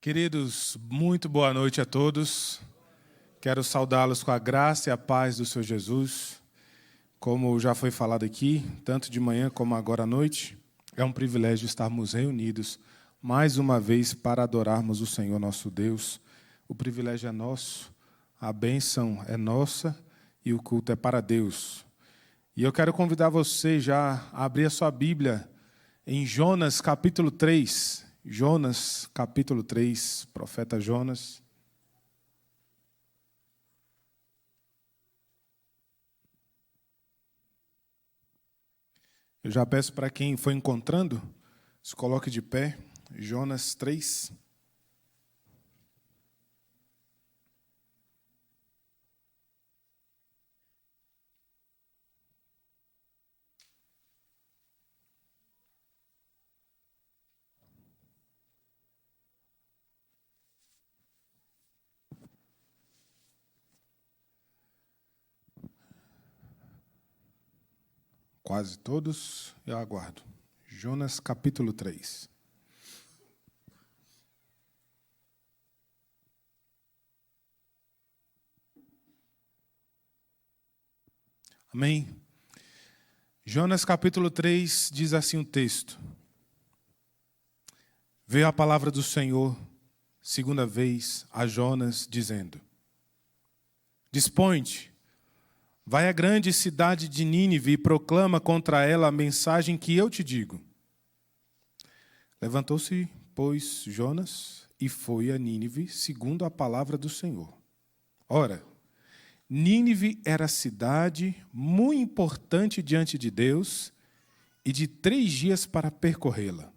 Queridos, muito boa noite a todos. Quero saudá-los com a graça e a paz do Senhor Jesus. Como já foi falado aqui, tanto de manhã como agora à noite, é um privilégio estarmos reunidos mais uma vez para adorarmos o Senhor nosso Deus. O privilégio é nosso, a bênção é nossa e o culto é para Deus. E eu quero convidar você já a abrir a sua Bíblia em Jonas capítulo 3. Jonas, capítulo 3, profeta Jonas. Eu já peço para quem foi encontrando, se coloque de pé. Jonas 3. Quase todos, eu aguardo. Jonas, capítulo 3. Amém? Jonas, capítulo 3, diz assim o texto. Veio a palavra do Senhor, segunda vez, a Jonas, dizendo: Dispõe-te, vai à grande cidade de Nínive e proclama contra ela a mensagem que eu te digo. Levantou-se, pois, Jonas e foi a Nínive, segundo a palavra do Senhor. Ora, Nínive era cidade muito importante diante de Deus e de 3 dias para percorrê-la.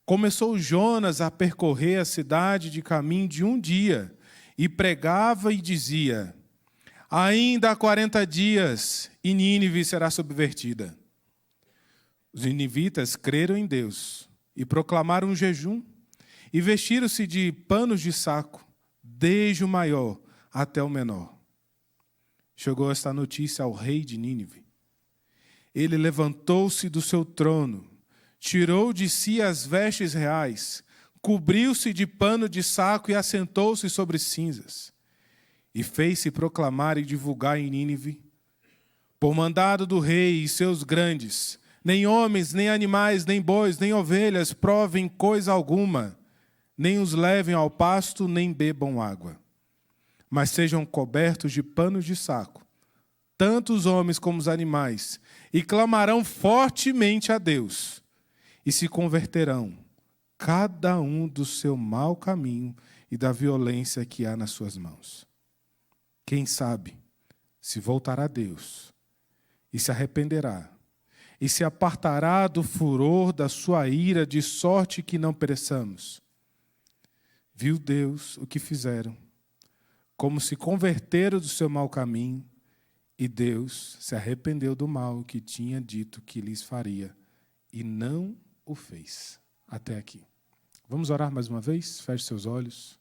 Começou Jonas a percorrer a cidade de caminho de 1 dia e pregava e dizia: Ainda há 40 dias e Nínive será subvertida. Os ninivitas creram em Deus e proclamaram um jejum e vestiram-se de panos de saco, desde o maior até o menor. Chegou esta notícia ao rei de Nínive. Ele levantou-se do seu trono, tirou de si as vestes reais, cobriu-se de pano de saco e assentou-se sobre cinzas. E fez-se proclamar e divulgar em Nínive, por mandado do rei e seus grandes, nem homens, nem animais, nem bois, nem ovelhas provem coisa alguma, nem os levem ao pasto, nem bebam água. Mas sejam cobertos de panos de saco, tanto os homens como os animais, e clamarão fortemente a Deus, e se converterão, cada um do seu mau caminho e da violência que há nas suas mãos. Quem sabe se voltará a Deus e se arrependerá e se apartará do furor da sua ira, de sorte que não pereçamos. Viu Deus o que fizeram, como se converteram do seu mau caminho, e Deus se arrependeu do mal que tinha dito que lhes faria, e não o fez. Até aqui. Vamos orar mais uma vez? Feche seus olhos.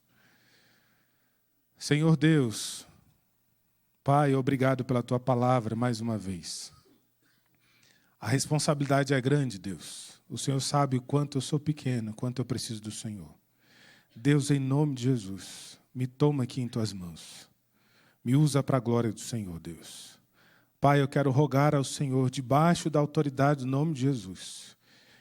Senhor Deus, Pai, obrigado pela Tua palavra mais uma vez. A responsabilidade é grande, Deus. O Senhor sabe o quanto eu sou pequeno, quanto eu preciso do Senhor. Deus, em nome de Jesus, me toma aqui em Tuas mãos. Me usa para a glória do Senhor, Deus. Pai, eu quero rogar ao Senhor, debaixo da autoridade do nome de Jesus,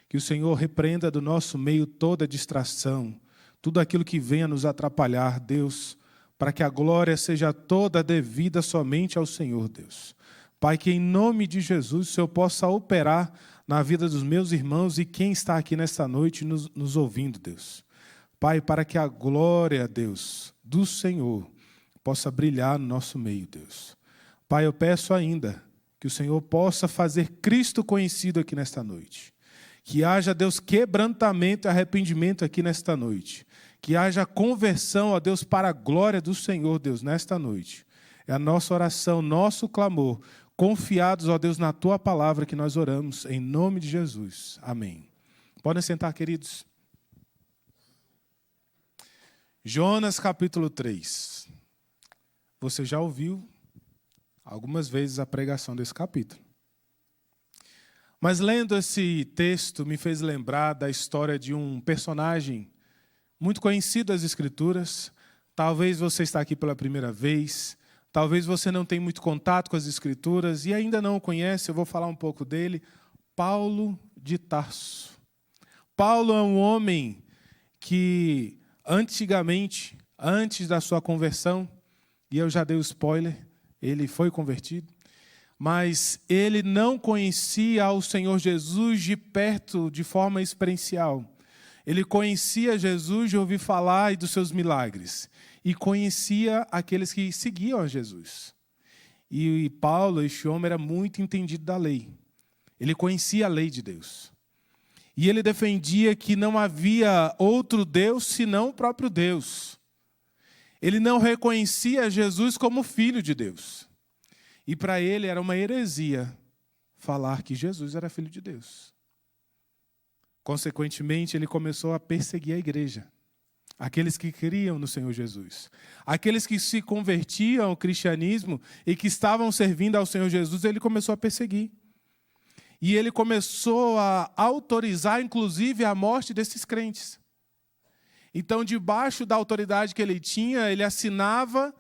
que o Senhor repreenda do nosso meio toda distração, tudo aquilo que venha nos atrapalhar, Deus, para que a glória seja toda devida somente ao Senhor, Deus. Pai, que em nome de Jesus o Senhor possa operar na vida dos meus irmãos e quem está aqui nesta noite nos ouvindo, Deus. Pai, para que a glória, Deus, do Senhor possa brilhar no nosso meio, Deus. Pai, eu peço ainda que o Senhor possa fazer Cristo conhecido aqui nesta noite. Que haja, Deus, quebrantamento e arrependimento aqui nesta noite. Que haja conversão, ó Deus, para a glória do Senhor, Deus, nesta noite. É a nossa oração, nosso clamor, confiados, ó Deus, na Tua palavra que nós oramos, em nome de Jesus. Amém. Podem sentar, queridos. Jonas, capítulo 3. Você já ouviu algumas vezes a pregação desse capítulo. Mas lendo esse texto me fez lembrar da história de um personagem muito conhecido das Escrituras. Talvez você está aqui pela primeira vez. Talvez você não tenha muito contato com as Escrituras e ainda não o conhece. Eu vou falar um pouco dele. Paulo de Tarso. Paulo é um homem que antigamente, antes da sua conversão, e eu já dei o spoiler, ele foi convertido, mas ele não conhecia o Senhor Jesus de perto, de forma experiencial. Ele conhecia Jesus de ouvir falar e dos seus milagres. E conhecia aqueles que seguiam a Jesus. E Paulo, este homem, era muito entendido da lei. Ele conhecia a lei de Deus. E ele defendia que não havia outro Deus senão o próprio Deus. Ele não reconhecia Jesus como filho de Deus. E para ele era uma heresia falar que Jesus era filho de Deus. Consequentemente, ele começou a perseguir a igreja. Aqueles que criam no Senhor Jesus. Aqueles que se convertiam ao cristianismo e que estavam servindo ao Senhor Jesus, ele começou a perseguir. E ele começou a autorizar, inclusive, a morte desses crentes. Então, debaixo da autoridade que ele tinha, ele assinava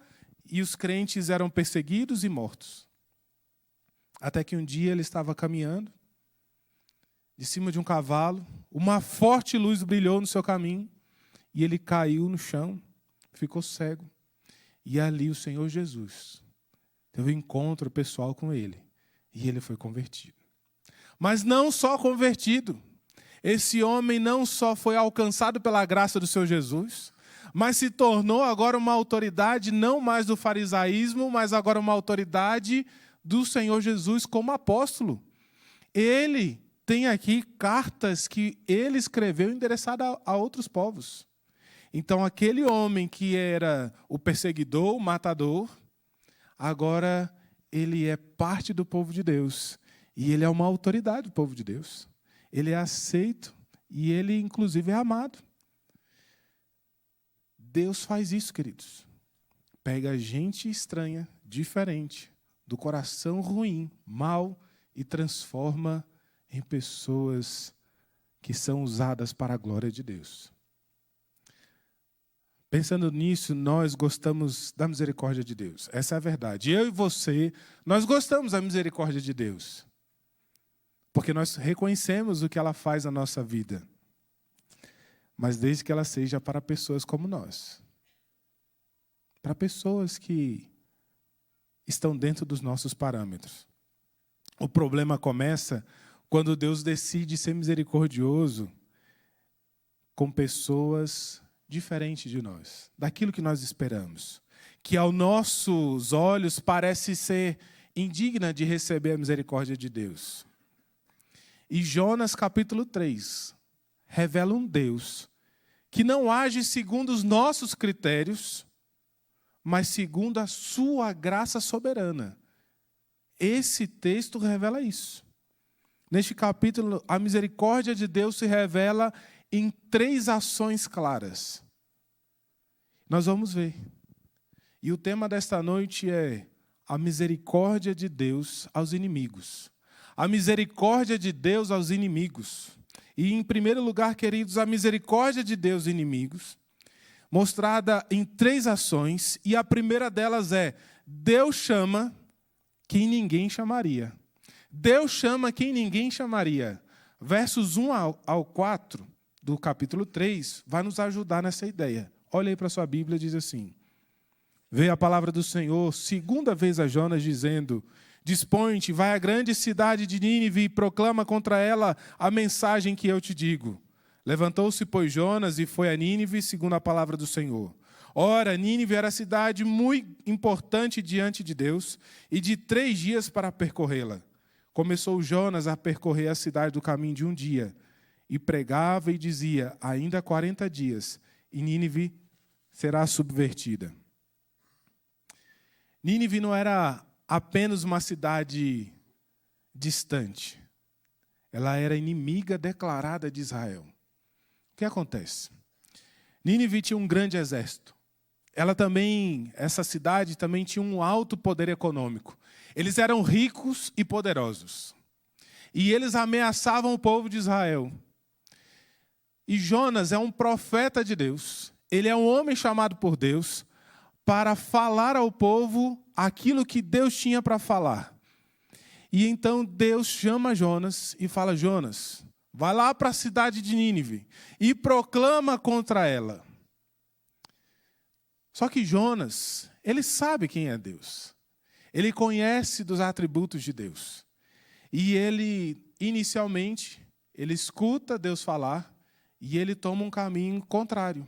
e os crentes eram perseguidos e mortos. Até que um dia ele estava caminhando, de cima de um cavalo, uma forte luz brilhou no seu caminho, e ele caiu no chão, ficou cego. E ali o Senhor Jesus teve um encontro pessoal com ele, e ele foi convertido. Mas não só convertido, esse homem não só foi alcançado pela graça do Senhor Jesus, mas se tornou agora uma autoridade não mais do farisaísmo, mas agora uma autoridade do Senhor Jesus como apóstolo. Ele tem aqui cartas que ele escreveu endereçadas a outros povos. Então, aquele homem que era o perseguidor, o matador, agora ele é parte do povo de Deus. E ele é uma autoridade do povo de Deus. Ele é aceito e ele, inclusive, é amado. Deus faz isso, queridos. Pega gente estranha, diferente, do coração ruim, mau, e transforma em pessoas que são usadas para a glória de Deus. Pensando nisso, nós gostamos da misericórdia de Deus. Essa é a verdade. Eu e você, nós gostamos da misericórdia de Deus. Porque nós reconhecemos o que ela faz na nossa vida. Mas desde que ela seja para pessoas como nós. Para pessoas que estão dentro dos nossos parâmetros. O problema começa quando Deus decide ser misericordioso com pessoas diferentes de nós, daquilo que nós esperamos, que aos nossos olhos parece ser indigna de receber a misericórdia de Deus. E Jonas capítulo 3 revela um Deus que não age segundo os nossos critérios, mas segundo a sua graça soberana. Esse texto revela isso. Neste capítulo, a misericórdia de Deus se revela em 3 ações claras. Nós vamos ver. E o tema desta noite é a misericórdia de Deus aos inimigos. A misericórdia de Deus aos inimigos. E, em primeiro lugar, queridos, a misericórdia de Deus aos inimigos, mostrada em 3 ações. E a primeira delas é: Deus chama quem ninguém chamaria. Deus chama quem ninguém chamaria. Versos 1 ao 4 do capítulo 3 vai nos ajudar nessa ideia. Olha aí para a sua Bíblia, diz assim: veio a palavra do Senhor, segunda vez a Jonas, dizendo: dispõe-te, vai à grande cidade de Nínive e proclama contra ela a mensagem que eu te digo. Levantou-se, pois, Jonas e foi a Nínive, segundo a palavra do Senhor. Ora, Nínive era cidade muito importante diante de Deus, e de 3 dias para percorrê-la. Começou Jonas a percorrer a cidade do caminho de um dia, e pregava e dizia: ainda 40 dias, e Nínive será subvertida. Nínive não era apenas uma cidade distante. Ela era inimiga declarada de Israel. O que acontece? Nínive tinha um grande exército. Essa cidade também tinha um alto poder econômico. Eles eram ricos e poderosos. E eles ameaçavam o povo de Israel. E Jonas é um profeta de Deus. Ele é um homem chamado por Deus para falar ao povo aquilo que Deus tinha para falar. E então Deus chama Jonas e fala: Jonas, vai lá para a cidade de Nínive e proclama contra ela. Só que Jonas, ele sabe quem é Deus. Ele conhece dos atributos de Deus. E ele, inicialmente, ele escuta Deus falar e ele toma um caminho contrário.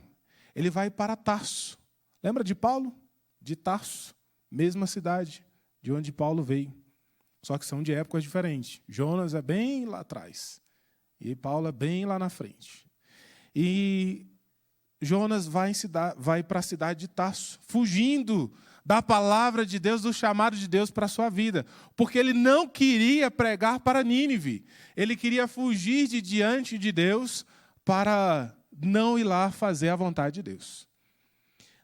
Ele vai para Tarso. Lembra de Paulo? De Tarso, mesma cidade de onde Paulo veio. Só que são de épocas diferentes. Jonas é bem lá atrás. E Paulo é bem lá na frente. E Jonas vai para a cidade de Tarso, fugindo da palavra de Deus, do chamado de Deus para a sua vida. Porque ele não queria pregar para Nínive. Ele queria fugir de diante de Deus para não ir lá fazer a vontade de Deus.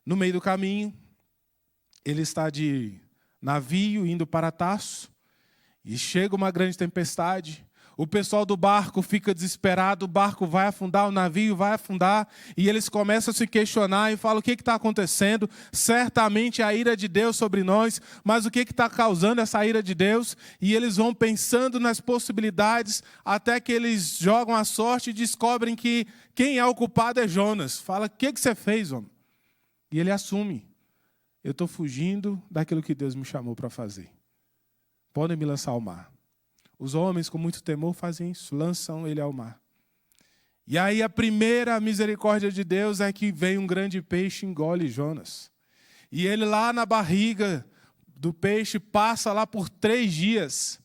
No meio do caminho, ele está de navio indo para Tarso. E chega uma grande tempestade, o pessoal do barco fica desesperado, o barco vai afundar, o navio vai afundar, e eles começam a se questionar e falam: o que está acontecendo? Certamente a ira de Deus sobre nós, mas o que está causando essa ira de Deus? E eles vão pensando nas possibilidades, até que eles jogam a sorte e descobrem que quem é o culpado é Jonas. Fala: o que você fez, homem? E ele assume: eu estou fugindo daquilo que Deus me chamou para fazer. Podem me lançar ao mar. Os homens, com muito temor, fazem isso, lançam ele ao mar. E aí a primeira misericórdia de Deus é que vem um grande peixe e engole Jonas. E ele lá na barriga do peixe passa lá por 3 dias.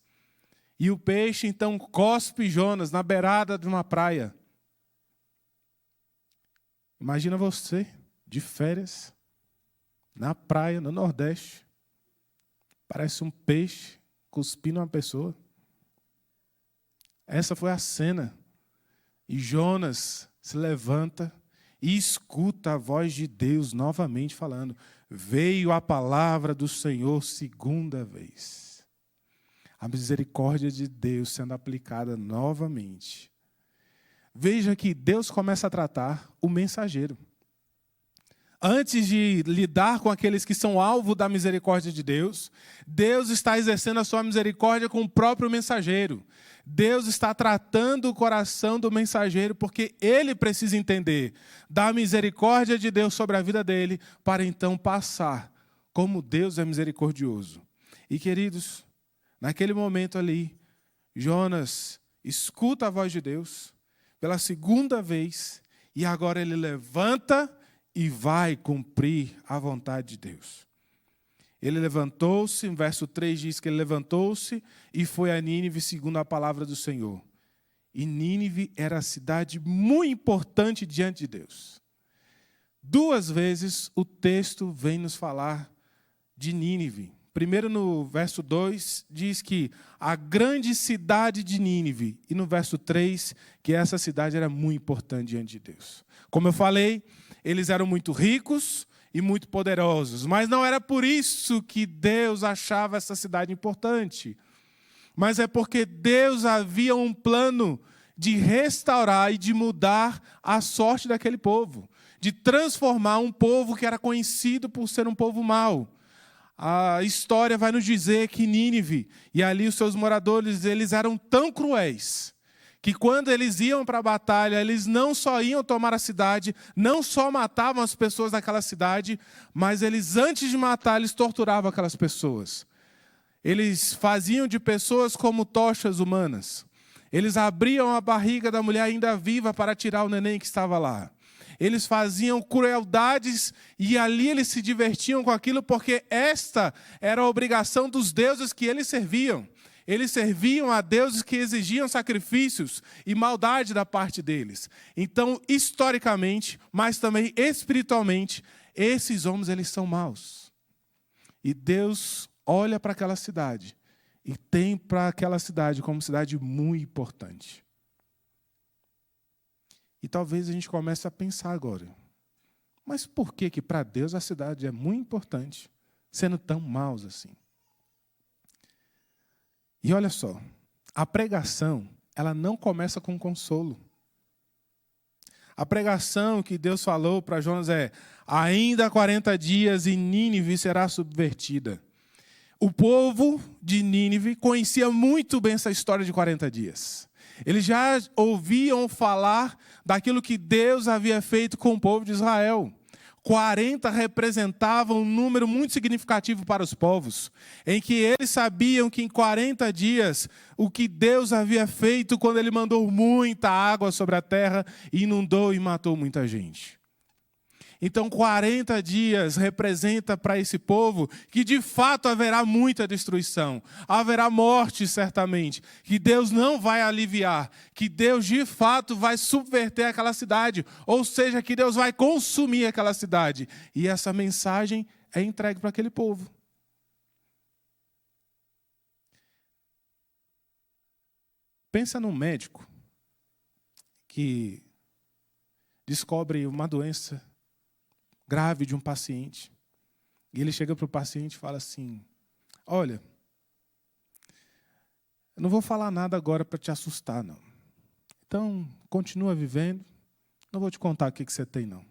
E o peixe então cospe Jonas na beirada de uma praia. Imagina você, de férias, na praia, no Nordeste. Parece um peixe cuspindo uma pessoa. Essa foi a cena. E Jonas se levanta e escuta a voz de Deus novamente falando: veio a palavra do Senhor segunda vez. A misericórdia de Deus sendo aplicada novamente. Veja que Deus começa a tratar o mensageiro. Antes de lidar com aqueles que são alvo da misericórdia de Deus, Deus está exercendo a sua misericórdia com o próprio mensageiro. Deus está tratando o coração do mensageiro porque ele precisa entender da misericórdia de Deus sobre a vida dele para então passar como Deus é misericordioso. E queridos, naquele momento ali, Jonas escuta a voz de Deus pela segunda vez e agora ele levanta e vai cumprir a vontade de Deus. Ele levantou-se, em verso 3 diz que ele levantou-se e foi a Nínive segundo a palavra do Senhor. E Nínive era a cidade muito importante diante de Deus. 2 vezes o texto vem nos falar de Nínive. Primeiro no verso 2 diz que a grande cidade de Nínive. E no verso 3 que essa cidade era muito importante diante de Deus. Como eu falei, eles eram muito ricos e muito poderosos. Mas não era por isso que Deus achava essa cidade importante. Mas é porque Deus havia um plano de restaurar e de mudar a sorte daquele povo. De transformar um povo que era conhecido por ser um povo mau. A história vai nos dizer que Nínive e ali os seus moradores, eles eram tão cruéis que quando eles iam para a batalha, eles não só iam tomar a cidade, não só matavam as pessoas daquela cidade, mas eles, antes de matar, eles torturavam aquelas pessoas. Eles faziam de pessoas como tochas humanas. Eles abriam a barriga da mulher ainda viva para tirar o neném que estava lá. Eles faziam crueldades e ali eles se divertiam com aquilo porque esta era a obrigação dos deuses que eles serviam. Eles serviam a deuses que exigiam sacrifícios e maldade da parte deles. Então, historicamente, mas também espiritualmente, esses homens eles são maus. E Deus olha para aquela cidade e tem para aquela cidade como cidade muito importante. E talvez a gente comece a pensar agora, mas por que para Deus a cidade é muito importante, sendo tão maus assim? E olha só, a pregação, ela não começa com consolo. A pregação que Deus falou para Jonas é: ainda 40 dias e Nínive será subvertida. O povo de Nínive conhecia muito bem essa história de 40 dias. Eles já ouviam falar daquilo que Deus havia feito com o povo de Israel. 40 representava um número muito significativo para os povos, em que eles sabiam que em 40 dias o que Deus havia feito quando Ele mandou muita água sobre a terra, inundou e matou muita gente. Então 40 dias representa para esse povo que de fato haverá muita destruição, haverá morte certamente, que Deus não vai aliviar, que Deus de fato vai subverter aquela cidade, ou seja, que Deus vai consumir aquela cidade. E essa mensagem é entregue para aquele povo. Pensa num médico que descobre uma doença grave de um paciente. E ele chega para o paciente e fala assim: olha, eu não vou falar nada agora para te assustar, não. Então, continua vivendo. Não vou te contar o que você tem, não.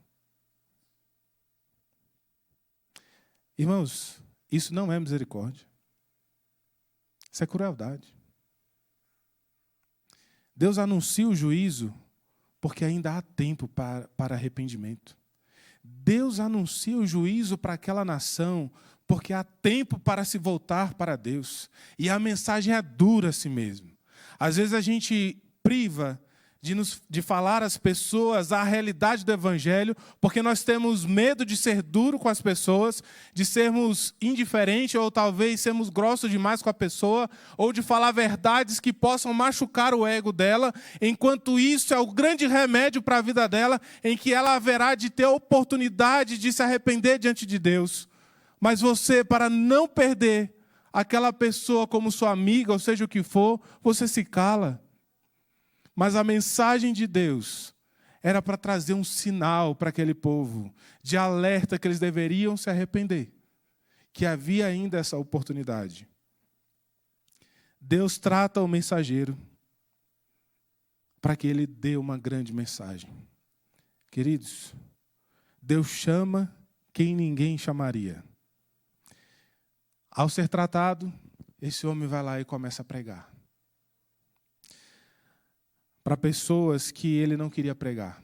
Irmãos, isso não é misericórdia. Isso é crueldade. Deus anuncia o juízo porque ainda há tempo para arrependimento. Deus anuncia o juízo para aquela nação porque há tempo para se voltar para Deus. E a mensagem é dura assim mesmo. Às vezes a gente priva de falar às pessoas a realidade do Evangelho, porque nós temos medo de ser duro com as pessoas, de sermos indiferentes, ou talvez sermos grossos demais com a pessoa, ou de falar verdades que possam machucar o ego dela, enquanto isso é o grande remédio para a vida dela, em que ela haverá de ter a oportunidade de se arrepender diante de Deus. Mas você, para não perder aquela pessoa como sua amiga, ou seja o que for, você se cala. Mas a mensagem de Deus era para trazer um sinal para aquele povo, de alerta que eles deveriam se arrepender, que havia ainda essa oportunidade. Deus trata o mensageiro para que ele dê uma grande mensagem. Queridos, Deus chama quem ninguém chamaria. Ao ser tratado, esse homem vai lá e começa a pregar. Para pessoas que ele não queria pregar.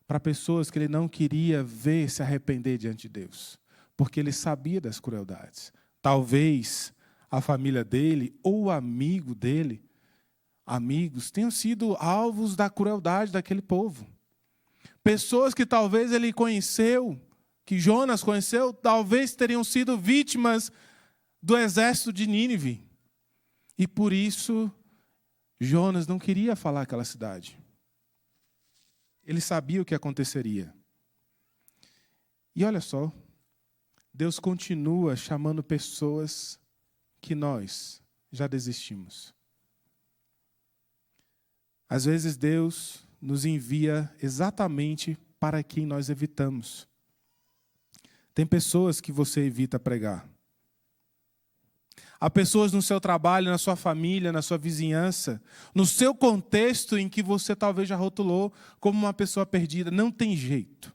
Para pessoas que ele não queria ver se arrepender diante de Deus. Porque ele sabia das crueldades. Talvez a família dele ou o amigo dele, amigos, tenham sido alvos da crueldade daquele povo. Pessoas que talvez ele conheceu, que Jonas conheceu, talvez teriam sido vítimas do exército de Nínive. E por isso Jonas não queria falar aquela cidade. Ele sabia o que aconteceria. E olha só, Deus continua chamando pessoas que nós já desistimos. Às vezes Deus nos envia exatamente para quem nós evitamos. Tem pessoas que você evita pregar. Há pessoas no seu trabalho, na sua família, na sua vizinhança, no seu contexto em que você talvez já rotulou como uma pessoa perdida. Não tem jeito.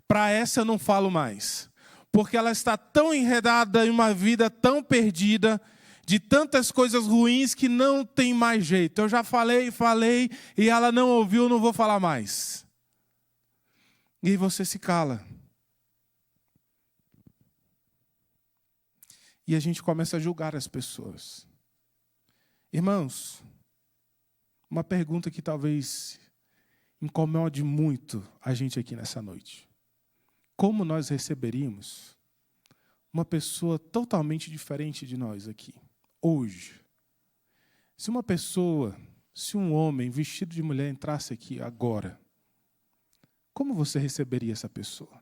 Para essa eu não falo mais. Porque ela está tão enredada em uma vida tão perdida, de tantas coisas ruins que não tem mais jeito. Eu já falei e ela não ouviu, não vou falar mais. E aí você se cala. E a gente começa a julgar as pessoas. Irmãos, uma pergunta que talvez incomode muito a gente aqui nessa noite. Como nós receberíamos uma pessoa totalmente diferente de nós aqui, hoje? Se um homem vestido de mulher entrasse aqui agora, como você receberia essa pessoa?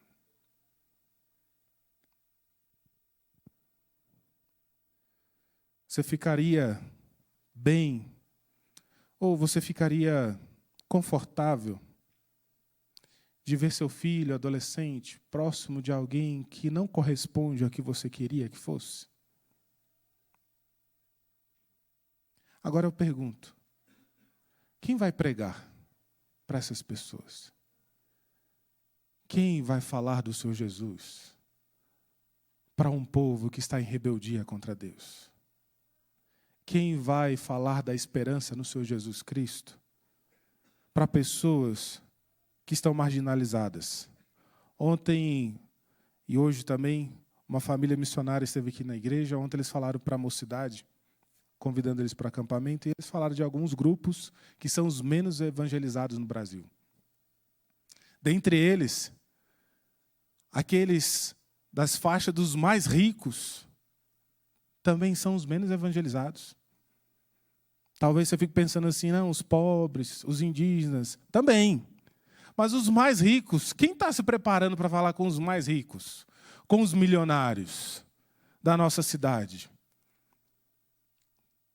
Você ficaria bem? Ou você ficaria confortável de ver seu filho, adolescente, próximo de alguém que não corresponde ao que você queria que fosse? Agora eu pergunto, quem vai pregar para essas pessoas? Quem vai falar do Senhor Jesus para um povo que está em rebeldia contra Deus? Quem vai falar da esperança no Senhor Jesus Cristo para pessoas que estão marginalizadas? Ontem e hoje também, uma família missionária esteve aqui na igreja. Ontem eles falaram para a mocidade, convidando eles para o acampamento, e eles falaram de alguns grupos que são os menos evangelizados no Brasil. Dentre eles, aqueles das faixas dos mais ricos também são os menos evangelizados. Talvez você fique pensando assim, não, os pobres, os indígenas, também. Mas os mais ricos, quem está se preparando para falar com os mais ricos? Com os milionários da nossa cidade?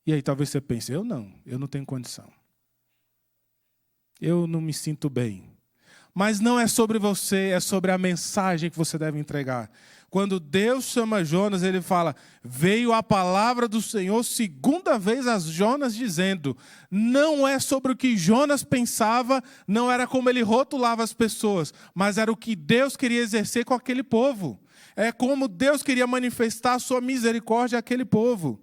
E aí talvez você pense, eu não tenho condição. Eu não me sinto bem. Mas não é sobre você, é sobre a mensagem que você deve entregar. Quando Deus chama Jonas, ele fala, veio a palavra do Senhor segunda vez a Jonas dizendo, não é sobre o que Jonas pensava, não era como ele rotulava as pessoas, mas era o que Deus queria exercer com aquele povo. É como Deus queria manifestar a sua misericórdia àquele povo.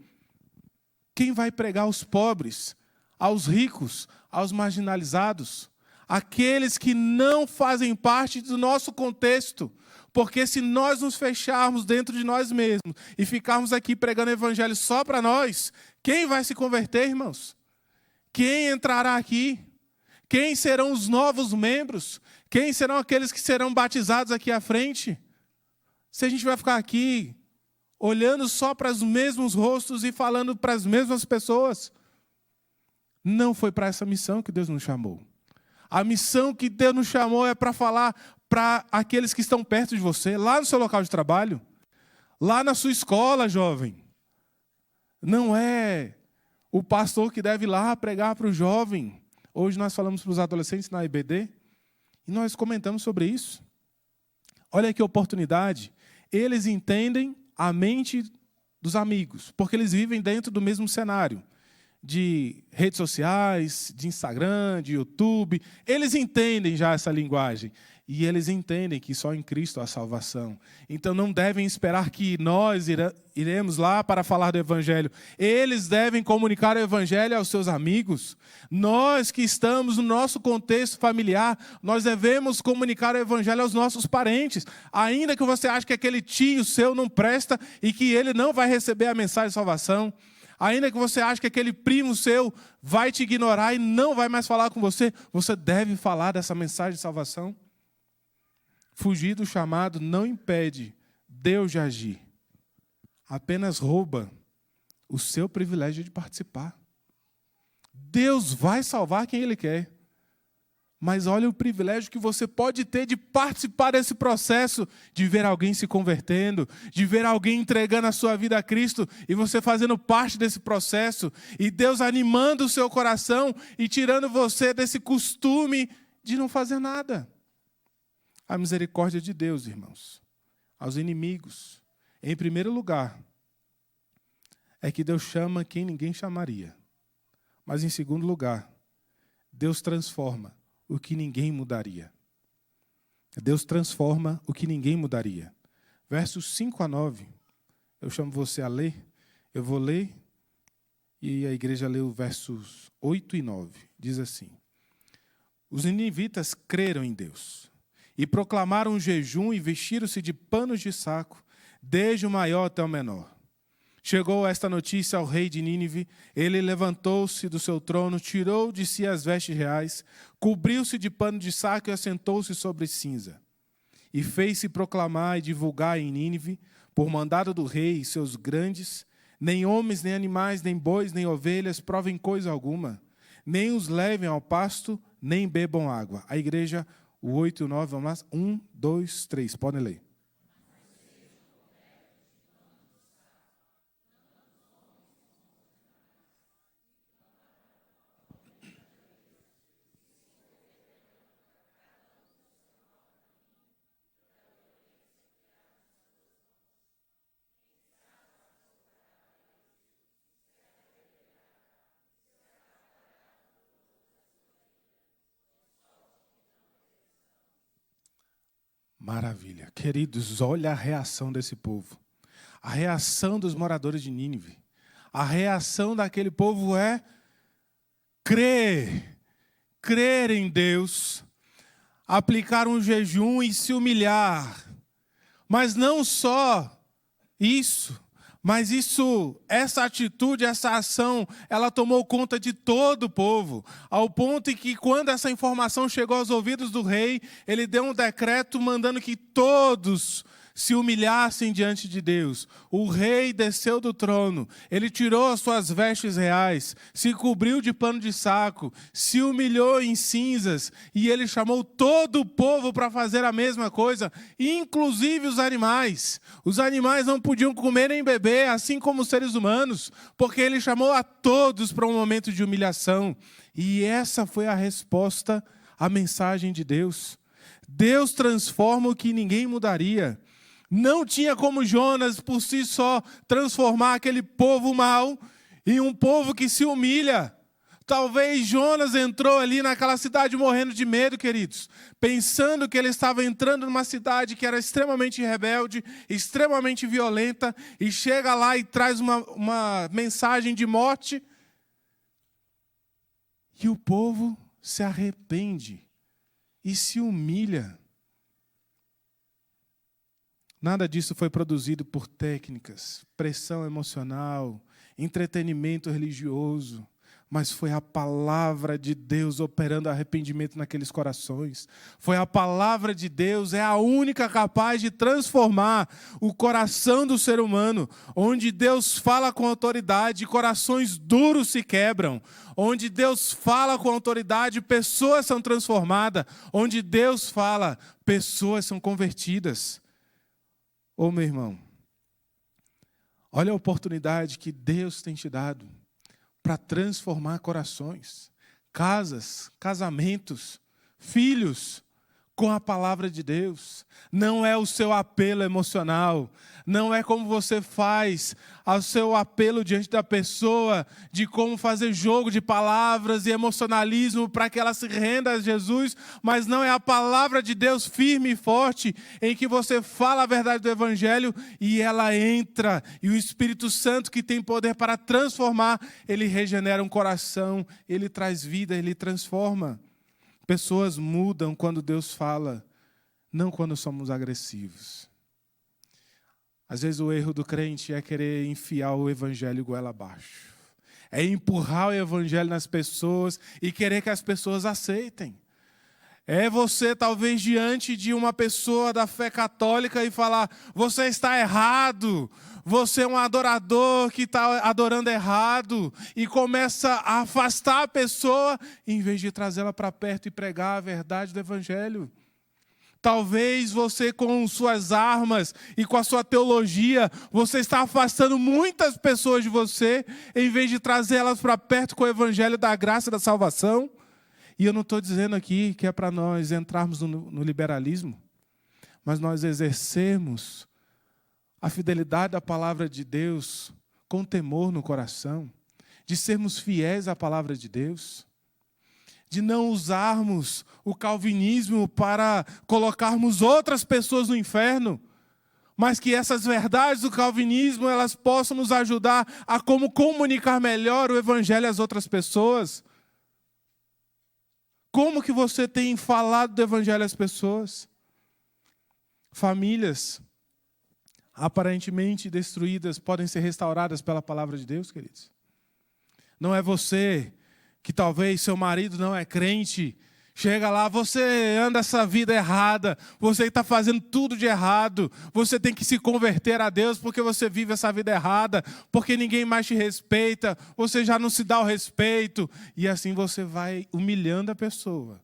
Quem vai pregar aos pobres, aos ricos, aos marginalizados? Aqueles que não fazem parte do nosso contexto. Porque se nós nos fecharmos dentro de nós mesmos e ficarmos aqui pregando o evangelho só para nós, quem vai se converter, irmãos? Quem entrará aqui? Quem serão os novos membros? Quem serão aqueles que serão batizados aqui à frente? Se a gente vai ficar aqui olhando só para os mesmos rostos e falando para as mesmas pessoas, não foi para essa missão que Deus nos chamou. A missão que Deus nos chamou é para falar para aqueles que estão perto de você, lá no seu local de trabalho, lá na sua escola, jovem. Não é o pastor que deve ir lá pregar para o jovem. Hoje nós falamos para os adolescentes na IBD e nós comentamos sobre isso. Olha que oportunidade. Eles entendem a mente dos amigos, porque eles vivem dentro do mesmo cenário de redes sociais, de Instagram, de YouTube. Eles entendem já essa linguagem. E eles entendem que só em Cristo há salvação. Então não devem esperar que nós iremos lá para falar do Evangelho. Eles devem comunicar o Evangelho aos seus amigos. Nós que estamos no nosso contexto familiar, nós devemos comunicar o Evangelho aos nossos parentes. Ainda que você ache que aquele tio seu não presta e que ele não vai receber a mensagem de salvação. Ainda que você ache que aquele primo seu vai te ignorar e não vai mais falar com você, você deve falar dessa mensagem de salvação. Fugir do chamado não impede Deus de agir. Apenas rouba o seu privilégio de participar. Deus vai salvar quem Ele quer. Mas olha o privilégio que você pode ter de participar desse processo, de ver alguém se convertendo, de ver alguém entregando a sua vida a Cristo e você fazendo parte desse processo, e Deus animando o seu coração e tirando você desse costume de não fazer nada. A misericórdia de Deus, irmãos, aos inimigos, em primeiro lugar, é que Deus chama quem ninguém chamaria. Mas em segundo lugar, Deus transforma o que ninguém mudaria. Deus transforma o que ninguém mudaria. Versos 5 a 9, eu chamo você a ler, eu vou ler, e a igreja lê os versos 8 e 9. Diz assim: os ninivitas creram em Deus, e proclamaram um jejum e vestiram-se de panos de saco, desde o maior até o menor. Chegou esta notícia ao rei de Nínive, ele levantou-se do seu trono, tirou de si as vestes reais, cobriu-se de pano de saco e assentou-se sobre cinza. E fez-se proclamar e divulgar em Nínive, por mandado do rei e seus grandes, nem homens, nem animais, nem bois, nem ovelhas provem coisa alguma, nem os levem ao pasto, nem bebam água. A igreja, o 8 e o 9, vamos lá? 1, 2, 3, podem ler. Maravilha. Queridos, olha a reação desse povo. A reação dos moradores de Nínive. A reação daquele povo é crer. Crer em Deus. Aplicar um jejum e se humilhar. Mas não só isso. Mas essa atitude, essa ação, ela tomou conta de todo o povo, ao ponto em que quando essa informação chegou aos ouvidos do rei, ele deu um decreto mandando que todos se humilhassem diante de Deus. O rei desceu do trono, ele tirou as suas vestes reais, se cobriu de pano de saco, se humilhou em cinzas, e ele chamou todo o povo para fazer a mesma coisa, inclusive os animais. Os animais não podiam comer nem beber, assim como os seres humanos, porque ele chamou a todos para um momento de humilhação. E essa foi a resposta à mensagem de Deus. Deus transforma o que ninguém mudaria. Não tinha como Jonas, por si só, transformar aquele povo mau em um povo que se humilha. Talvez Jonas entrou ali naquela cidade morrendo de medo, queridos, pensando que ele estava entrando numa cidade que era extremamente rebelde, extremamente violenta, e chega lá e traz uma mensagem de morte. E o povo se arrepende e se humilha. Nada disso foi produzido por técnicas, pressão emocional, entretenimento religioso, mas foi a palavra de Deus operando arrependimento naqueles corações. Foi a palavra de Deus, é a única capaz de transformar o coração do ser humano. Onde Deus fala com autoridade, corações duros se quebram. Onde Deus fala com autoridade, pessoas são transformadas. Onde Deus fala, pessoas são convertidas. Ô meu irmão, olha a oportunidade que Deus tem te dado para transformar corações, casas, casamentos, filhos, com a palavra de Deus. Não é o seu apelo emocional, não é como você faz o seu apelo diante da pessoa, de como fazer jogo de palavras e emocionalismo para que ela se renda a Jesus, mas não é a palavra de Deus firme e forte, em que você fala a verdade do Evangelho e ela entra, e o Espírito Santo, que tem poder para transformar, ele regenera um coração, ele traz vida, ele transforma. Pessoas mudam quando Deus fala, não quando somos agressivos. Às vezes o erro do crente é querer enfiar o evangelho goela abaixo. É empurrar o evangelho nas pessoas e querer que as pessoas aceitem. É você, talvez, diante de uma pessoa da fé católica e falar, você está errado, você é um adorador que está adorando errado, e começa a afastar a pessoa, em vez de trazê-la para perto e pregar a verdade do evangelho. Talvez você, com suas armas e com a sua teologia, você está afastando muitas pessoas de você, em vez de trazê-las para perto com o evangelho da graça e da salvação. E eu não estou dizendo aqui que é para nós entrarmos no liberalismo, mas nós exercermos a fidelidade à palavra de Deus com temor no coração, de sermos fiéis à palavra de Deus, de não usarmos o calvinismo para colocarmos outras pessoas no inferno, mas que essas verdades do calvinismo elas possam nos ajudar a como comunicar melhor o evangelho às outras pessoas. Como que você tem falado do evangelho às pessoas? Famílias aparentemente destruídas podem ser restauradas pela palavra de Deus, queridos. Não é você que talvez seu marido não é crente, chega lá, você anda essa vida errada, você está fazendo tudo de errado, você tem que se converter a Deus porque você vive essa vida errada, porque ninguém mais te respeita, você já não se dá o respeito, e assim você vai humilhando a pessoa,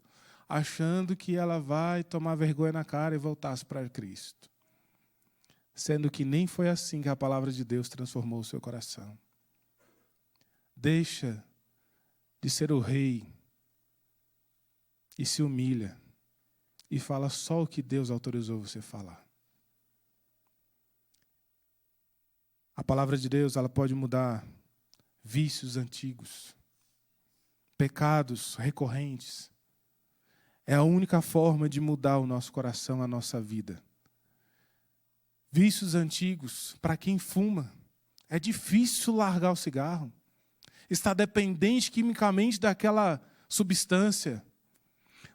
achando que ela vai tomar vergonha na cara e voltar-se para Cristo. Sendo que nem foi assim que a palavra de Deus transformou o seu coração. Deixa de ser o rei e se humilha e fala só o que Deus autorizou você falar. A palavra de Deus, ela pode mudar vícios antigos, pecados recorrentes. É a única forma de mudar o nosso coração, a nossa vida. Vícios antigos, para quem fuma, é difícil largar o cigarro. Está dependente quimicamente daquela substância.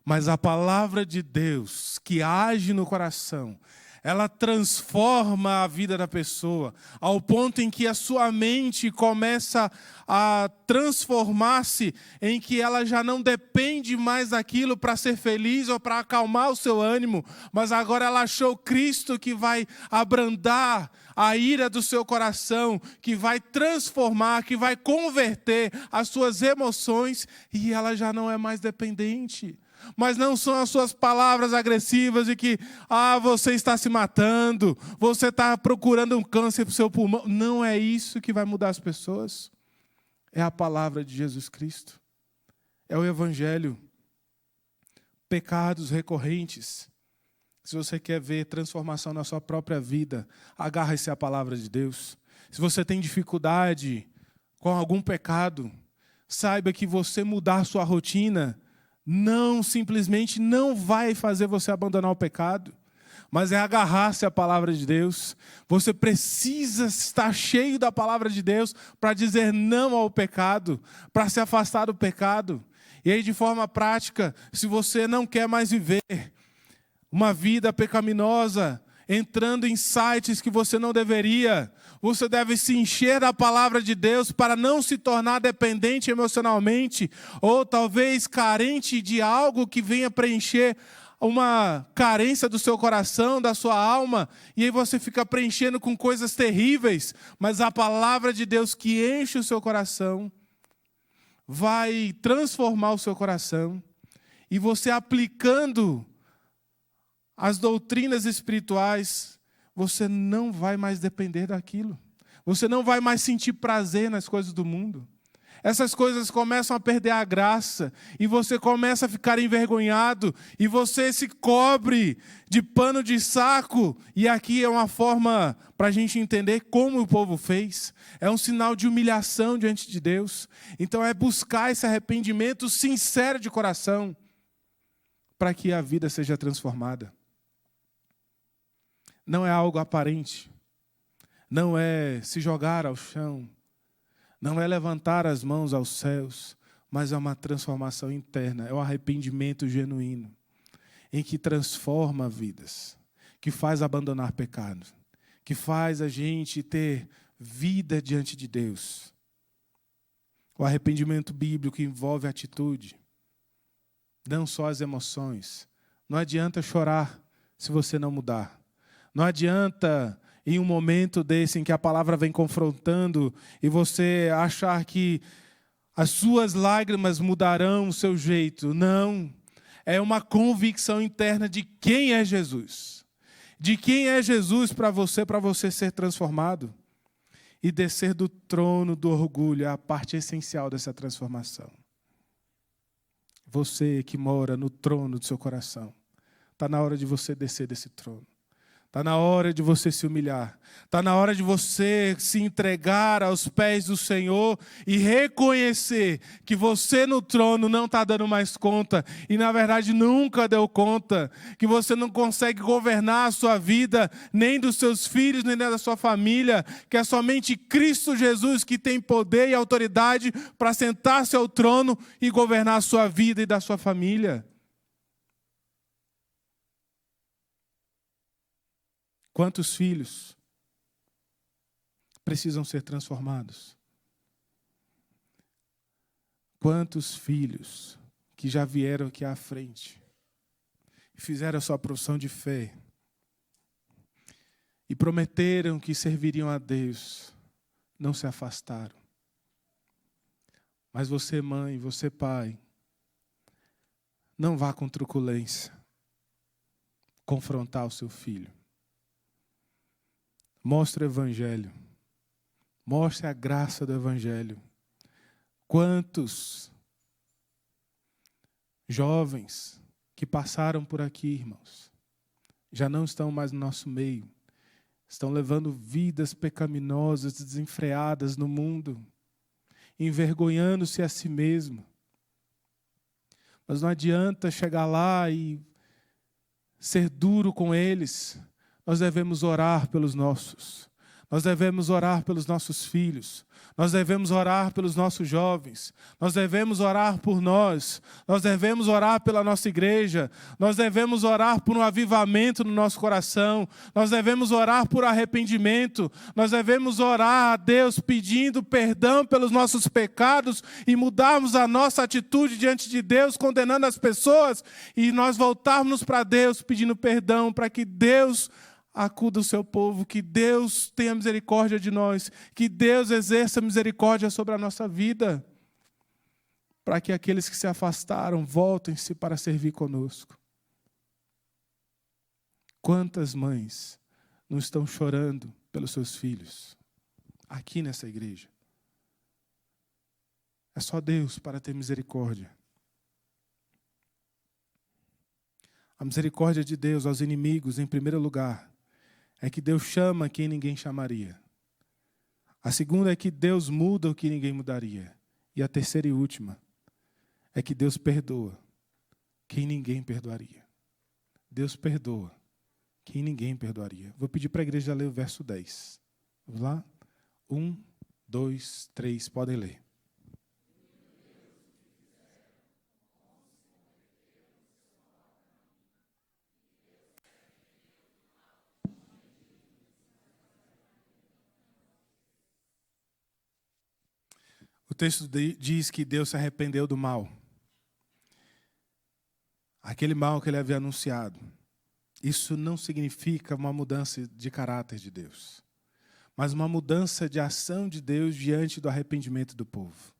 Mas a palavra de Deus, que age no coração, ela transforma a vida da pessoa, ao ponto em que a sua mente começa a transformar-se, em que ela já não depende mais daquilo para ser feliz ou para acalmar o seu ânimo, mas agora ela achou Cristo que vai abrandar a ira do seu coração, que vai transformar, que vai converter as suas emoções, e ela já não é mais dependente. Mas não são as suas palavras agressivas de que você está se matando, você está procurando um câncer para o seu pulmão. Não é isso que vai mudar as pessoas. É a palavra de Jesus Cristo. É o Evangelho. Pecados recorrentes. Se você quer ver transformação na sua própria vida, agarre-se à palavra de Deus. Se você tem dificuldade com algum pecado, saiba que você mudar a sua rotina simplesmente não vai fazer você abandonar o pecado, mas é agarrar-se à palavra de Deus. Você precisa estar cheio da palavra de Deus para dizer não ao pecado, para se afastar do pecado. E aí, de forma prática, se você não quer mais viver uma vida pecaminosa, entrando em sites que você não deveria, você deve se encher da palavra de Deus para não se tornar dependente emocionalmente, ou talvez carente de algo que venha preencher uma carência do seu coração, da sua alma, e aí você fica preenchendo com coisas terríveis, mas a palavra de Deus que enche o seu coração vai transformar o seu coração, e você aplicando as doutrinas espirituais, você não vai mais depender daquilo. Você não vai mais sentir prazer nas coisas do mundo. Essas coisas começam a perder a graça, e você começa a ficar envergonhado, e você se cobre de pano de saco. E aqui é uma forma para a gente entender como o povo fez. É um sinal de humilhação diante de Deus. Então é buscar esse arrependimento sincero de coração, para que a vida seja transformada. Não é algo aparente, não é se jogar ao chão, não é levantar as mãos aos céus, mas é uma transformação interna, é um arrependimento genuíno, em que transforma vidas, que faz abandonar pecado, que faz a gente ter vida diante de Deus. O arrependimento bíblico envolve atitude, não só as emoções. Não adianta chorar se você não mudar. Não adianta, em um momento desse em que a palavra vem confrontando e você achar que as suas lágrimas mudarão o seu jeito. Não. É uma convicção interna de quem é Jesus. De quem é Jesus para você ser transformado. E descer do trono do orgulho é a parte essencial dessa transformação. Você que mora no trono do seu coração, está na hora de você descer desse trono. Está na hora de você se humilhar. Está na hora de você se entregar aos pés do Senhor e reconhecer que você no trono não está dando mais conta. E na verdade nunca deu conta. Que você não consegue governar a sua vida, nem dos seus filhos, nem da sua família. Que é somente Cristo Jesus que tem poder e autoridade para sentar-se ao trono e governar a sua vida e da sua família. Quantos filhos precisam ser transformados? Quantos filhos que já vieram aqui à frente e fizeram a sua profissão de fé e prometeram que serviriam a Deus, não se afastaram. Mas você, mãe, você, pai, não vá com truculência confrontar o seu filho. Mostre o Evangelho. Mostre a graça do Evangelho. Quantos jovens que passaram por aqui, irmãos, já não estão mais no nosso meio. Estão levando vidas pecaminosas, desenfreadas no mundo, envergonhando-se a si mesmo. Mas não adianta chegar lá e ser duro com eles. Nós devemos orar pelos nossos. Nós devemos orar pelos nossos filhos. Nós devemos orar pelos nossos jovens. Nós devemos orar por nós. Nós devemos orar pela nossa igreja. Nós devemos orar por um avivamento no nosso coração. Nós devemos orar por arrependimento. Nós devemos orar a Deus pedindo perdão pelos nossos pecados e mudarmos a nossa atitude diante de Deus, condenando as pessoas, e nós voltarmos para Deus pedindo perdão para que Deus acuda o seu povo, que Deus tenha misericórdia de nós, que Deus exerça misericórdia sobre a nossa vida, para que aqueles que se afastaram voltem-se para servir conosco. Quantas mães não estão chorando pelos seus filhos aqui nessa igreja? É só Deus para ter misericórdia. A misericórdia de Deus aos inimigos, em primeiro lugar, é que Deus chama quem ninguém chamaria. A segunda é que Deus muda o que ninguém mudaria. E a terceira e última é que Deus perdoa quem ninguém perdoaria. Deus perdoa quem ninguém perdoaria. Vou pedir para a igreja ler o verso 10. Vamos lá? 1, 2, 3, podem ler. O texto diz que Deus se arrependeu do mal. Aquele mal que ele havia anunciado. Isso não significa uma mudança de caráter de Deus, mas uma mudança de ação de Deus diante do arrependimento do povo.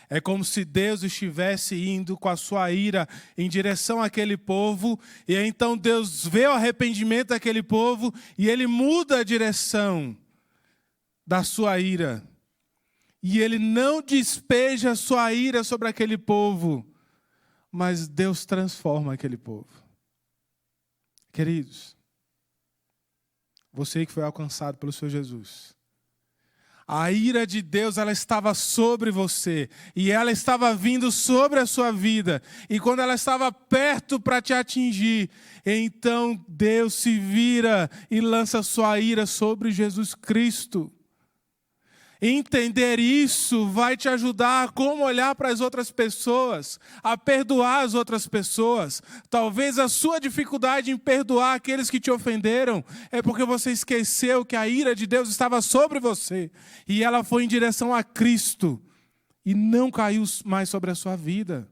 É como se Deus estivesse indo com a sua ira em direção àquele povo, e então Deus vê o arrependimento daquele povo e ele muda a direção da sua ira. E ele não despeja sua ira sobre aquele povo, mas Deus transforma aquele povo. Queridos, você que foi alcançado pelo Senhor Jesus, a ira de Deus, ela estava sobre você, e ela estava vindo sobre a sua vida, e quando ela estava perto para te atingir, então Deus se vira e lança sua ira sobre Jesus Cristo. Entender isso vai te ajudar a como olhar para as outras pessoas, a perdoar as outras pessoas. Talvez a sua dificuldade em perdoar aqueles que te ofenderam é porque você esqueceu que a ira de Deus estava sobre você e ela foi em direção a Cristo e não caiu mais sobre a sua vida.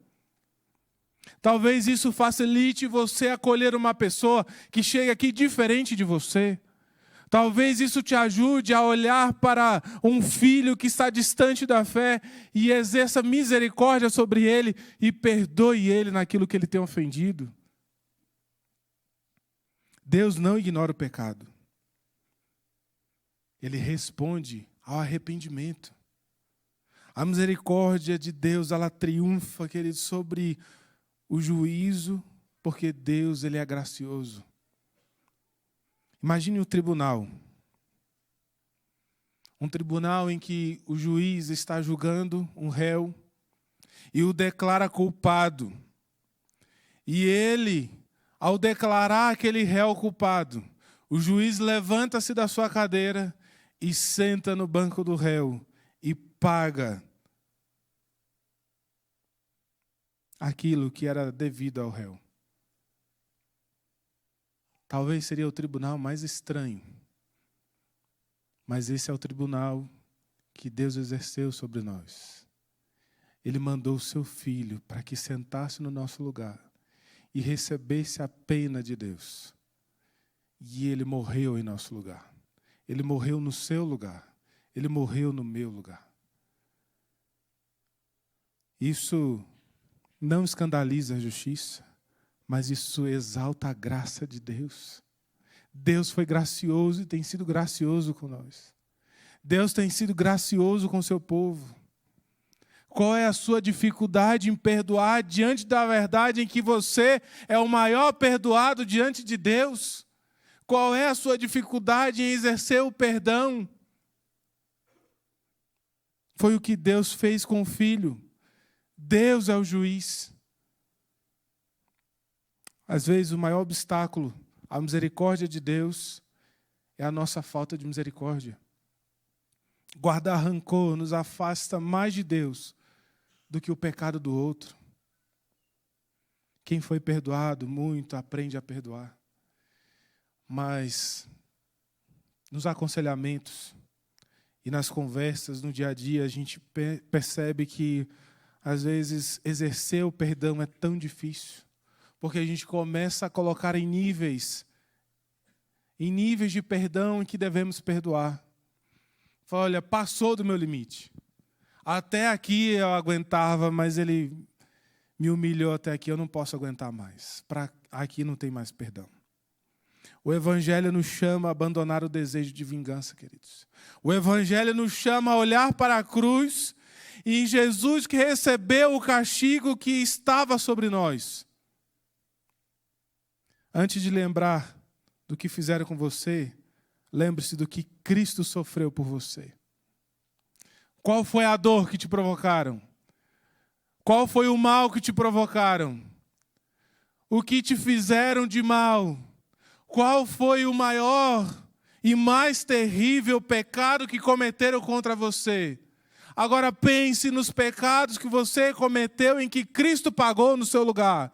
Talvez isso facilite você acolher uma pessoa que chega aqui diferente de você. Talvez isso te ajude a olhar para um filho que está distante da fé e exerça misericórdia sobre ele e perdoe ele naquilo que ele tem ofendido. Deus não ignora o pecado. Ele responde ao arrependimento. A misericórdia de Deus, ela triunfa, querido, sobre o juízo, porque Deus, ele é gracioso. Imagine um tribunal em que o juiz está julgando um réu e o declara culpado. E ele, ao declarar aquele réu culpado, o juiz levanta-se da sua cadeira e senta no banco do réu e paga aquilo que era devido ao réu. Talvez seria o tribunal mais estranho, mas esse é o tribunal que Deus exerceu sobre nós. Ele mandou o seu Filho para que sentasse no nosso lugar e recebesse a pena de Deus. E ele morreu em nosso lugar. Ele morreu no seu lugar. Ele morreu no meu lugar. Isso não escandaliza a justiça, mas isso exalta a graça de Deus. Deus foi gracioso e tem sido gracioso com nós. Deus tem sido gracioso com o seu povo. Qual é a sua dificuldade em perdoar diante da verdade em que você é o maior perdoado diante de Deus? Qual é a sua dificuldade em exercer o perdão? Foi o que Deus fez com o Filho. Deus é o juiz. Às vezes, o maior obstáculo à misericórdia de Deus é a nossa falta de misericórdia. Guardar rancor nos afasta mais de Deus do que o pecado do outro. Quem foi perdoado muito aprende a perdoar. Mas nos aconselhamentos e nas conversas no dia a dia, a gente percebe que às vezes exercer o perdão é tão difícil, porque a gente começa a colocar em níveis de perdão em que devemos perdoar. Fala, olha, passou do meu limite. Até aqui eu aguentava, mas ele me humilhou até aqui, eu não posso aguentar mais. Aqui não tem mais perdão. O Evangelho nos chama a abandonar o desejo de vingança, queridos. O Evangelho nos chama a olhar para a cruz e em Jesus que recebeu o castigo que estava sobre nós. Antes de lembrar do que fizeram com você, lembre-se do que Cristo sofreu por você. Qual foi a dor que te provocaram? Qual foi o mal que te provocaram? O que te fizeram de mal? Qual foi o maior e mais terrível pecado que cometeram contra você? Agora pense nos pecados que você cometeu em que Cristo pagou no seu lugar.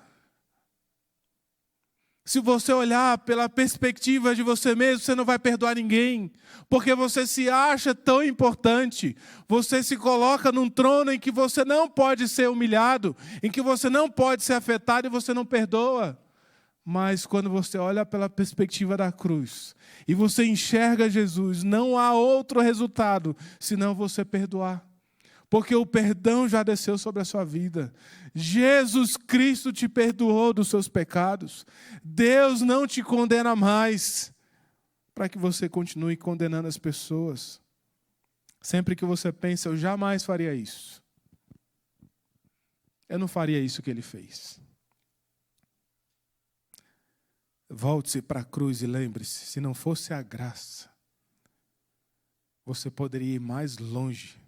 Se você olhar pela perspectiva de você mesmo, você não vai perdoar ninguém, porque você se acha tão importante, você se coloca num trono em que você não pode ser humilhado, em que você não pode ser afetado e você não perdoa. Mas quando você olha pela perspectiva da cruz e você enxerga Jesus, não há outro resultado senão você perdoar. Porque o perdão já desceu sobre a sua vida. Jesus Cristo te perdoou dos seus pecados. Deus não te condena mais para que você continue condenando as pessoas. Sempre que você pensa, eu jamais faria isso. Eu não faria isso que ele fez. Volte-se para a cruz e lembre-se, se não fosse a graça, você poderia ir mais longe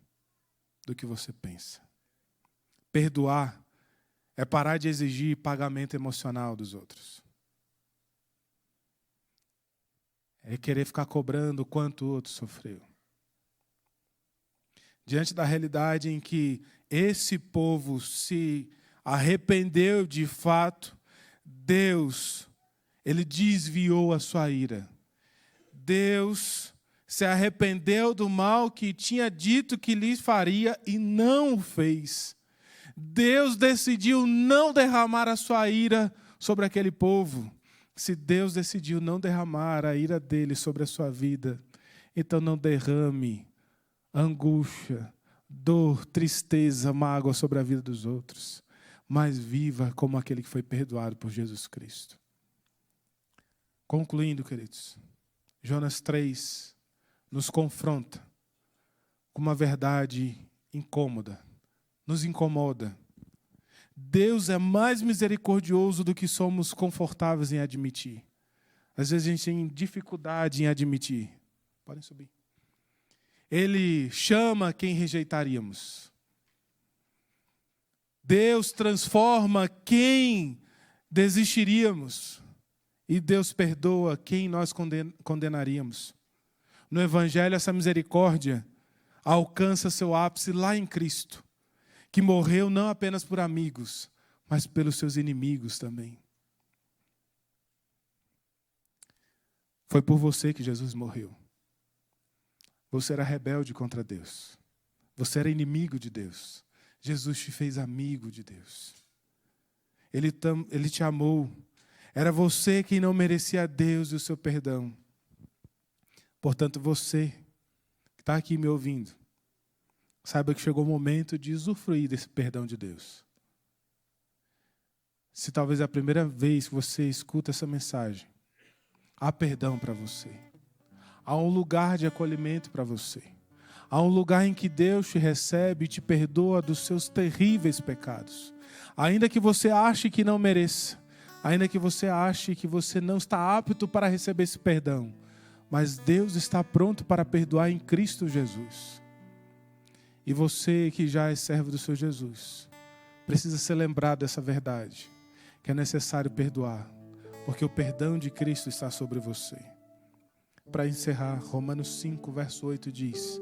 do que você pensa. Perdoar é parar de exigir pagamento emocional dos outros. É querer ficar cobrando o quanto o outro sofreu. Diante da realidade em que esse povo se arrependeu de fato, Deus, ele desviou a sua ira. Deus se arrependeu do mal que tinha dito que lhes faria e não o fez. Deus decidiu não derramar a sua ira sobre aquele povo. Se Deus decidiu não derramar a ira dele sobre a sua vida, então não derrame angústia, dor, tristeza, mágoa sobre a vida dos outros, mas viva como aquele que foi perdoado por Jesus Cristo. Concluindo, queridos, Jonas 3 nos confronta com uma verdade incômoda, nos incomoda. Deus é mais misericordioso do que somos confortáveis em admitir. Às vezes a gente tem dificuldade em admitir. Podem subir. Ele chama quem rejeitaríamos. Deus transforma quem desistiríamos. E Deus perdoa quem nós condenaríamos. No Evangelho, essa misericórdia alcança seu ápice lá em Cristo, que morreu não apenas por amigos, mas pelos seus inimigos também. Foi por você que Jesus morreu. Você era rebelde contra Deus. Você era inimigo de Deus. Jesus te fez amigo de Deus. Ele te amou. Era você quem não merecia a Deus e o seu perdão. Portanto, você que está aqui me ouvindo, saiba que chegou o momento de usufruir desse perdão de Deus. Se talvez é a primeira vez que você escuta essa mensagem, há perdão para você. Há um lugar de acolhimento para você. Há um lugar em que Deus te recebe e te perdoa dos seus terríveis pecados. Ainda que você ache que não mereça, ainda que você ache que você não está apto para receber esse perdão, mas Deus está pronto para perdoar em Cristo Jesus. E você que já é servo do Senhor Jesus, precisa ser lembrado dessa verdade, que é necessário perdoar. porque o perdão de Cristo está sobre você. Para encerrar, Romanos 5, verso 8 diz: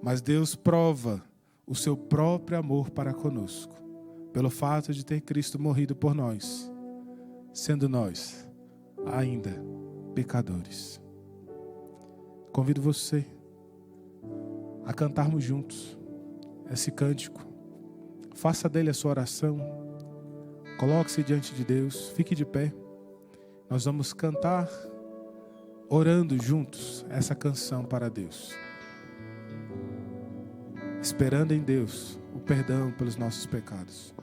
mas Deus prova o seu próprio amor para conosco, pelo fato de ter Cristo morrido por nós, sendo nós ainda pecadores. Convido você a cantarmos juntos esse cântico. Faça dele a sua oração. Coloque-se diante de Deus. Fique de pé. Nós vamos cantar, orando juntos essa canção para Deus. Esperando em Deus o perdão pelos nossos pecados.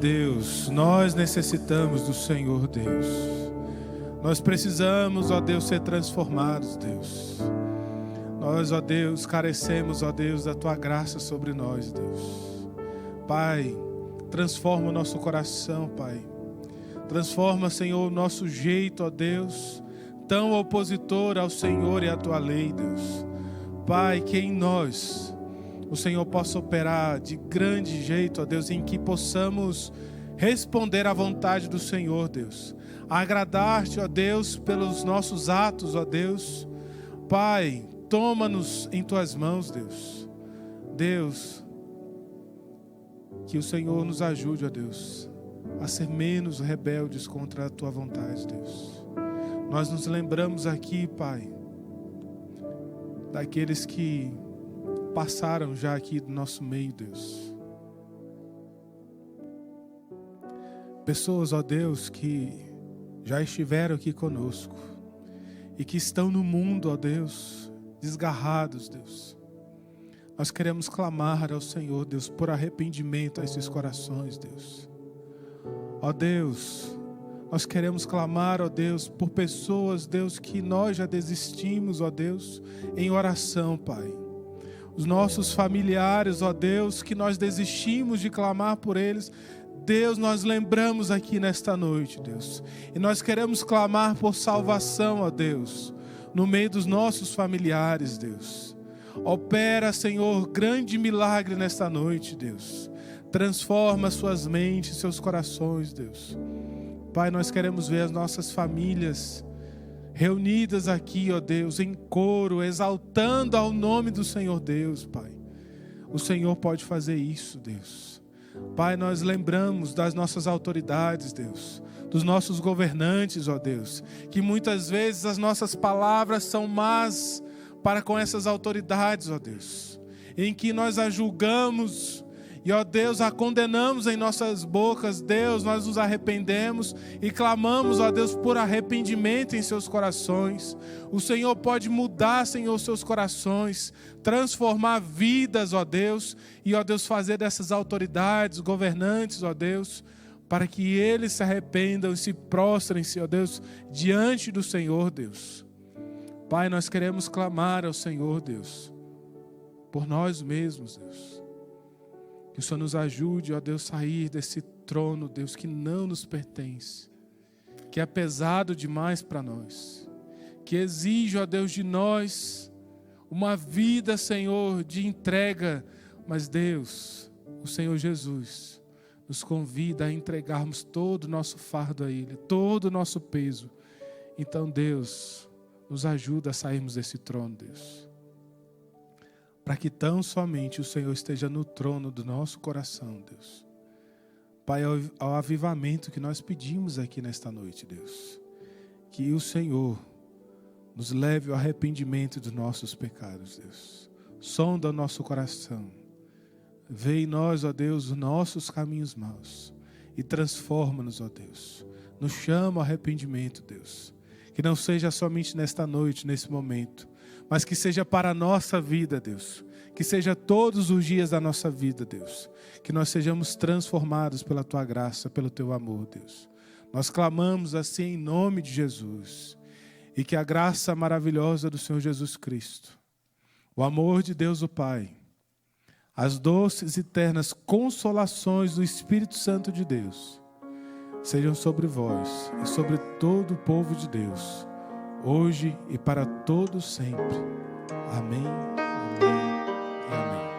Deus, nós necessitamos do Senhor, Deus. Nós precisamos, ó Deus, ser transformados, Deus. Nós, ó Deus, carecemos, ó Deus, da Tua graça sobre nós, Deus. Pai, transforma o nosso coração, Pai. Transforma, Senhor, o nosso jeito, ó Deus, tão opositor ao Senhor e à Tua lei, Deus. Pai, que em nós o Senhor possa operar de grande jeito, ó Deus, em que possamos responder à vontade do Senhor, Deus. Agradar-te, ó Deus, pelos nossos atos, ó Deus. Pai, toma-nos em Tuas mãos, Deus. Deus, que o Senhor nos ajude, ó Deus, a ser menos rebeldes contra a Tua vontade, Deus. Nós nos lembramos aqui, Pai, daqueles que passaram já aqui do nosso meio, Deus. Pessoas, ó Deus, que já estiveram aqui conosco e que estão no mundo, ó Deus, desgarrados, Deus. Nós queremos clamar ao Senhor, Deus, por arrependimento a esses corações, Deus. Ó Deus, nós queremos clamar, ó Deus, por pessoas, Deus, que nós já desistimos, ó Deus, em oração, Pai. Os nossos familiares, ó Deus, que nós desistimos de clamar por eles Deus, nós lembramos aqui nesta noite, Deus, e nós queremos clamar por salvação, ó Deus, no meio dos nossos familiares, Deus. Opera, Senhor, grande milagre nesta noite, Deus. Transforma suas mentes, seus corações, Deus. Pai, nós queremos ver as nossas famílias reunidas aqui, ó Deus, em coro, exaltando ao nome do Senhor Deus, Pai. O Senhor pode fazer isso, Deus. Pai, nós lembramos das nossas autoridades, Deus, dos nossos governantes, ó Deus, que muitas vezes as nossas palavras são más para com essas autoridades, ó Deus, em que nós a julgamos e, ó Deus, a condenamos em nossas bocas. Deus, nós nos arrependemos e clamamos, ó Deus, por arrependimento em seus corações. O Senhor pode mudar, Senhor, seus corações, transformar vidas, ó Deus, e, ó Deus, fazer dessas autoridades, governantes, ó Deus, para que eles se arrependam e se prostrem-se, ó Deus, diante do Senhor, Deus. Pai, nós queremos clamar ao Senhor, Deus, por nós mesmos, Deus. Que o Senhor nos ajude, ó Deus, a sair desse trono, Deus, que não nos pertence, que é pesado demais para nós, que exige, ó Deus, de nós uma vida, Senhor, de entrega. Mas Deus, o Senhor Jesus, nos convida a entregarmos todo o nosso fardo a Ele, todo o nosso peso. Então, Deus, nos ajuda a sairmos desse trono, Deus, para que tão somente o Senhor esteja no trono do nosso coração, Deus. Pai, ao avivamento que nós pedimos aqui nesta noite, Deus, que o Senhor nos leve ao arrependimento dos nossos pecados, Deus. Sonda o nosso coração. Vê em nós, ó Deus, os nossos caminhos maus e transforma-nos, ó Deus. Nos chama ao arrependimento, Deus. Que não seja somente nesta noite, nesse momento, mas que seja para a nossa vida, Deus. Que seja todos os dias da nossa vida, Deus. Que nós sejamos transformados pela Tua graça, pelo Teu amor, Deus. Nós clamamos assim em nome de Jesus. E que a graça maravilhosa do Senhor Jesus Cristo, o amor de Deus o Pai, as doces e ternas consolações do Espírito Santo de Deus, sejam sobre vós e sobre todo o povo de Deus, hoje e para todos sempre. Amém, amém e amém.